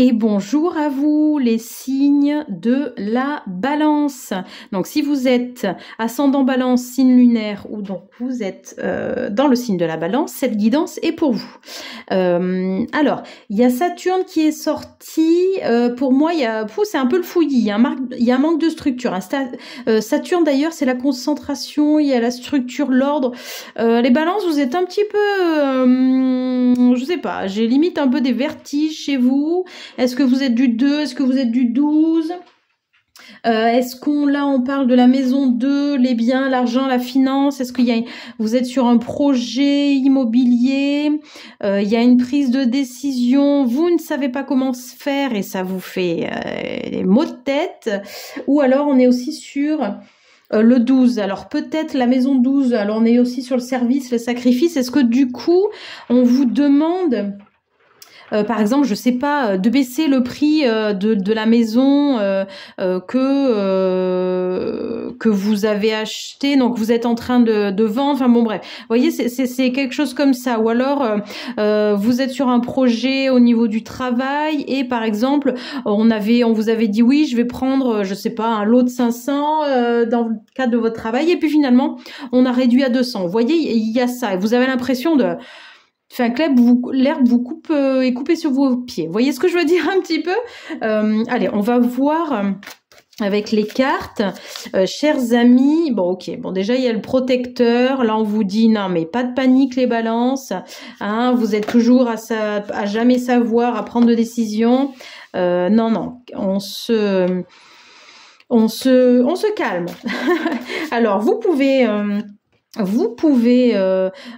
Et bonjour à vous les signes de la balance. Donc si vous êtes ascendant balance, signe lunaire ou donc vous êtes dans le signe de la balance, cette guidance est pour vous. Alors, il y a Saturne qui est sorti. Pour moi, c'est un peu le fouillis. Il y a un manque de structure. Saturne d'ailleurs, c'est la concentration, il y a la structure, l'ordre. Les balances, vous êtes un petit peu, je sais pas, j'ai limite un peu des vertiges chez vous. Est-ce que vous êtes du 2? Est-ce que vous êtes du 12? Est-ce on parle de la maison 2, les biens, l'argent, la finance? Est-ce vous êtes sur un projet immobilier? Il y a une prise de décision, vous ne savez pas comment se faire et ça vous fait des maux de tête? Ou alors on est aussi sur le 12, alors peut-être la maison 12, alors on est aussi sur le service, le sacrifice. Est-ce que du coup on vous demande par exemple, je sais pas, de baisser le prix de la maison que vous avez acheté, donc vous êtes en train de vendre. Enfin bon, bref, vous voyez, c'est quelque chose comme ça. Ou alors vous êtes sur un projet au niveau du travail et par exemple, on vous avait dit oui, je vais prendre, je sais pas, un lot de 500 dans le cadre de votre travail et puis finalement, on a réduit à 200. Vous voyez, il y a ça. Et vous avez l'impression de l'herbe vous coupe est coupée sur vos pieds. Vous voyez ce que je veux dire un petit peu? Allez, on va voir avec les cartes. Chers amis, bon ok, bon déjà il y a le protecteur. Là on vous dit non mais pas de panique les balances. Hein, vous êtes toujours à jamais savoir, à prendre de décisions. Non, on se calme. Alors vous pouvez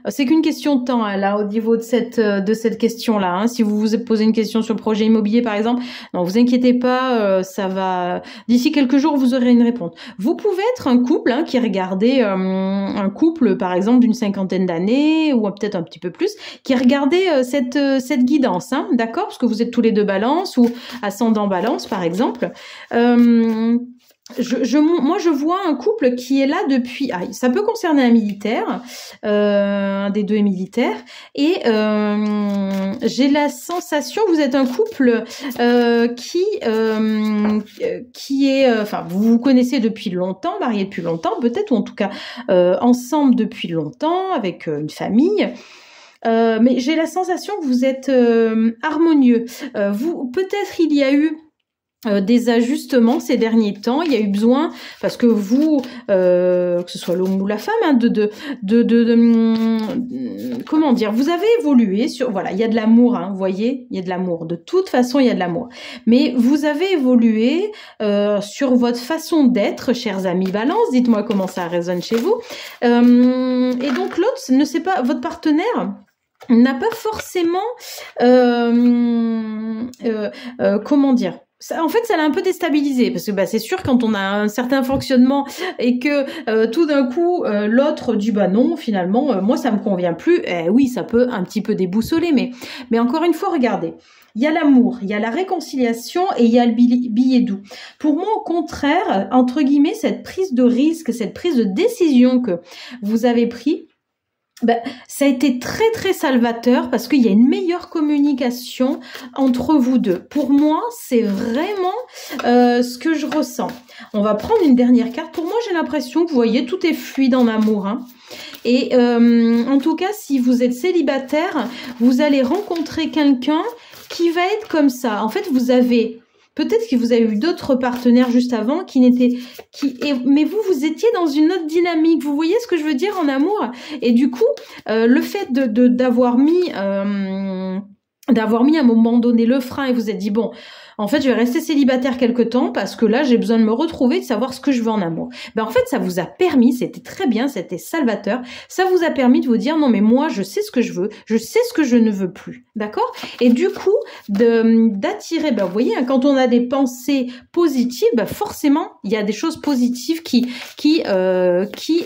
c'est qu'une question de temps hein, là au niveau de cette question-là. Hein. Si vous vous posez une question sur le projet immobilier par exemple, non, vous inquiétez pas, ça va. D'ici quelques jours, vous aurez une réponse. Vous pouvez être un couple qui regardait un couple par exemple d'une 50aine d'années ou peut-être un petit peu plus, qui regardait cette guidance, hein, d'accord, parce que vous êtes tous les deux Balance ou ascendant Balance par exemple. Moi, je vois un couple qui est là depuis. Ça peut concerner un militaire, un des deux est militaire, et j'ai la sensation que vous êtes un couple qui est, vous vous connaissez depuis longtemps, mariés depuis longtemps, peut-être, ou en tout cas ensemble depuis longtemps, avec une famille. Mais j'ai la sensation que vous êtes harmonieux. Peut-être il y a eu des ajustements ces derniers temps, il y a eu besoin parce que vous, que ce soit l'homme ou la femme, hein, comment dire, vous avez évolué sur, voilà, il y a de l'amour, hein, vous voyez, il y a de l'amour. De toute façon, il y a de l'amour. Mais vous avez évolué sur votre façon d'être, chers amis Balance. Dites-moi comment ça résonne chez vous. Et donc l'autre ne sait pas, votre partenaire n'a pas forcément, comment dire. En fait, ça l'a un peu déstabilisé parce que c'est sûr quand on a un certain fonctionnement et que tout d'un coup l'autre dit non finalement moi ça me convient plus. Oui, ça peut un petit peu déboussoler, mais encore une fois, regardez, il y a l'amour, il y a la réconciliation et il y a le billet doux. Pour moi, au contraire, entre guillemets, cette prise de risque, cette prise de décision que vous avez prise, ça a été très très salvateur parce qu'il y a une meilleure communication entre vous deux. Pour moi, c'est vraiment ce que je ressens. On va prendre une dernière carte. Pour moi, j'ai l'impression que vous voyez, tout est fluide en amour. Hein. Et en tout cas, si vous êtes célibataire, vous allez rencontrer quelqu'un qui va être comme ça. En fait, peut-être que vous avez eu d'autres partenaires juste avant mais vous étiez dans une autre dynamique. Vous voyez ce que je veux dire en amour? Et du coup, le fait d'avoir mis à un moment donné le frein et vous êtes dit bon, en fait, je vais rester célibataire quelque temps parce que là, j'ai besoin de me retrouver, de savoir ce que je veux en amour. En fait, ça vous a permis, c'était très bien, c'était salvateur, ça vous a permis de vous dire non mais moi, je sais ce que je veux, je sais ce que je ne veux plus, d'accord? Et du coup, d'attirer, vous voyez, hein, quand on a des pensées positives, forcément, il y a des choses positives qui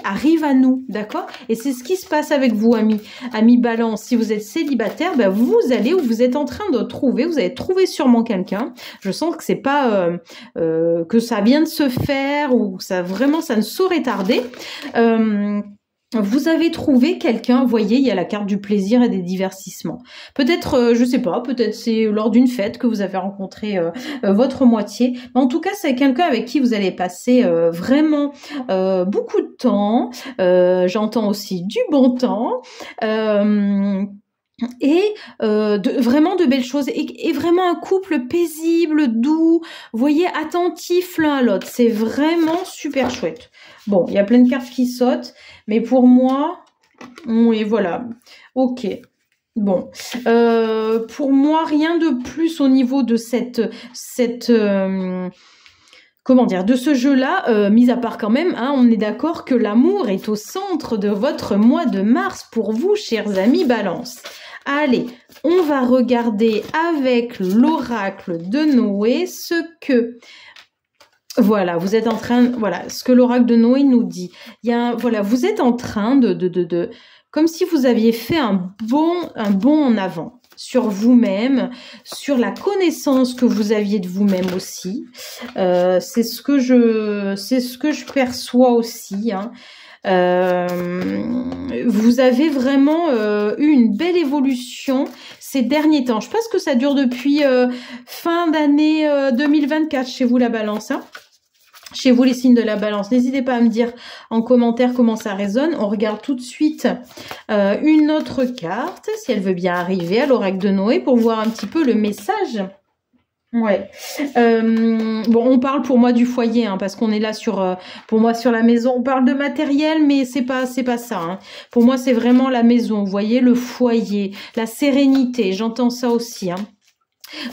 arrivent à nous, d'accord? Et c'est ce qui se passe avec vous, amis Balance. Si vous êtes célibataire, vous allez où vous êtes en train de trouver, vous allez trouver sûrement quelqu'un. Je sens que c'est pas que ça vient de se faire ou ça vraiment ça ne saurait tarder. vous avez trouvé quelqu'un, vous voyez, il y a la carte du plaisir et des divertissements. Peut-être, je sais pas, peut-être c'est lors d'une fête que vous avez rencontré votre moitié. Mais en tout cas, c'est quelqu'un avec qui vous allez passer vraiment beaucoup de temps. J'entends aussi du bon temps. Et vraiment de belles choses et vraiment un couple paisible, doux, vous voyez, attentif l'un à l'autre. C'est vraiment super chouette. Bon, il y a plein de cartes qui sautent, mais pour moi, oui, voilà. Ok. Bon, pour moi, rien de plus au niveau de comment dire, de ce jeu-là, mis à part quand même, hein, on est d'accord que l'amour est au centre de votre mois de mars pour vous, chers amis Balance. Allez, on va regarder avec l'oracle de Noé ce que... Voilà, vous êtes en train... Voilà, ce que l'oracle de Noé nous dit. Voilà, vous êtes en train comme si vous aviez fait un bond en avant sur vous-même, sur la connaissance que vous aviez de vous-même aussi. C'est ce que je perçois aussi, hein. Vous avez vraiment eu une belle évolution ces derniers temps. Je pense que ça dure depuis fin d'année 2024 chez vous la Balance, hein. Chez vous les signes de la Balance. N'hésitez pas à me dire en commentaire comment ça résonne. On regarde tout de suite une autre carte, si elle veut bien arriver à l'oracle de Noé pour voir un petit peu le message. Ouais. Bon, on parle pour moi du foyer, hein, parce qu'on est là pour moi sur la maison. On parle de matériel, mais c'est pas ça, hein. Pour moi, c'est vraiment la maison. Vous voyez, le foyer, la sérénité. J'entends ça aussi, hein.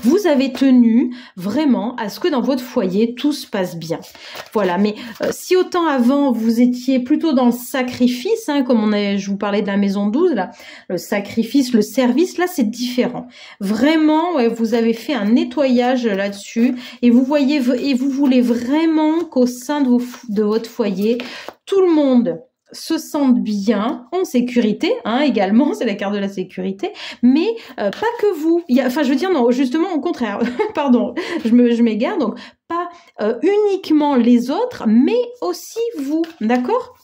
Vous avez tenu vraiment à ce que dans votre foyer, tout se passe bien. Voilà, mais si autant avant, vous étiez plutôt dans le sacrifice, hein, comme je vous parlais de la maison 12, là, le sacrifice, le service, là, c'est différent. Vraiment, ouais, vous avez fait un nettoyage là-dessus et vous voyez, et vous voulez vraiment qu'au sein de votre foyer, tout le monde se sentent bien, en sécurité, hein, également, c'est la carte de la sécurité, mais pas que vous. Enfin, je veux dire, non, justement, au contraire, pardon, je m'égare, donc pas uniquement les autres, mais aussi vous, d'accord ?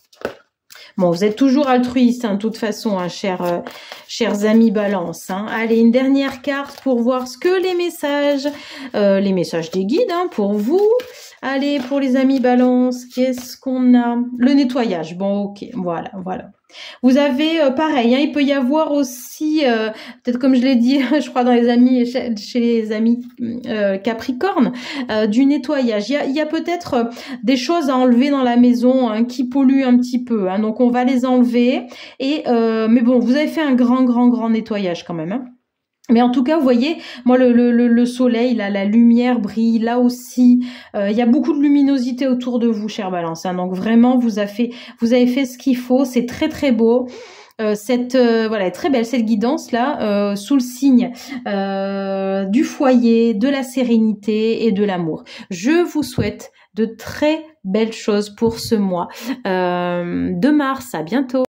Bon, vous êtes toujours altruiste, hein, de toute façon, hein, chers amis Balance, hein. Allez, une dernière carte pour voir ce que les messages des guides, hein, pour vous. Allez, pour les amis Balance, qu'est-ce qu'on a? Le nettoyage. Bon, ok, voilà. Vous avez, pareil, hein, il peut y avoir aussi, peut-être comme je l'ai dit, je crois dans les amis, chez les amis Capricorne, du nettoyage. Il y a peut-être des choses à enlever dans la maison, hein, qui polluent un petit peu, hein, donc on va les enlever. Mais bon, vous avez fait un grand nettoyage quand même, hein. Mais en tout cas, vous voyez, moi, le soleil, là, la lumière brille, là aussi. Il y a beaucoup de luminosité autour de vous, chère Balance, hein. Donc vraiment, vous avez fait ce qu'il faut. C'est très beau. Voilà, très belle cette guidance là, sous le signe du foyer, de la sérénité et de l'amour. Je vous souhaite de très belles choses pour ce mois de mars. À bientôt.